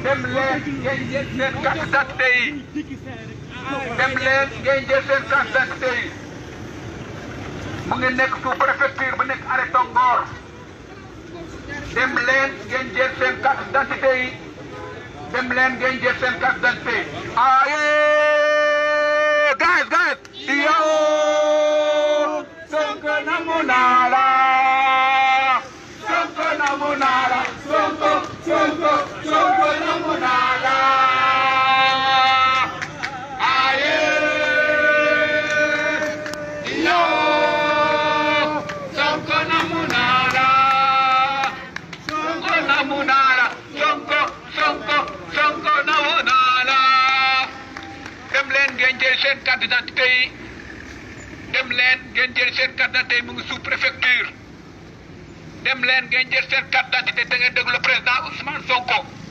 dem leen ngeen jël seen carte d'identité yi dem leen ngeen jël seen carte d'identité yi mu ngi nekk sous préfecture bu nekk arrêt Tongor dem leen ngeen jël seen carte d'identité yi dem leen ngeen jël seen carte d'identité aye guys yow Sonko namu naa la Sonko namu naa la Sonko namu naa la aye yow Sonko namu naa la Sonko namu naa la Sonko namu naa la dem leen ngeen jël seen carte d'identité yi dem leen ngeen jël seen carte d'identité mu ngi sous préfecture dem leen ngeen jël seen carte d'identité te ngeen déglu le président Ousmane Sonko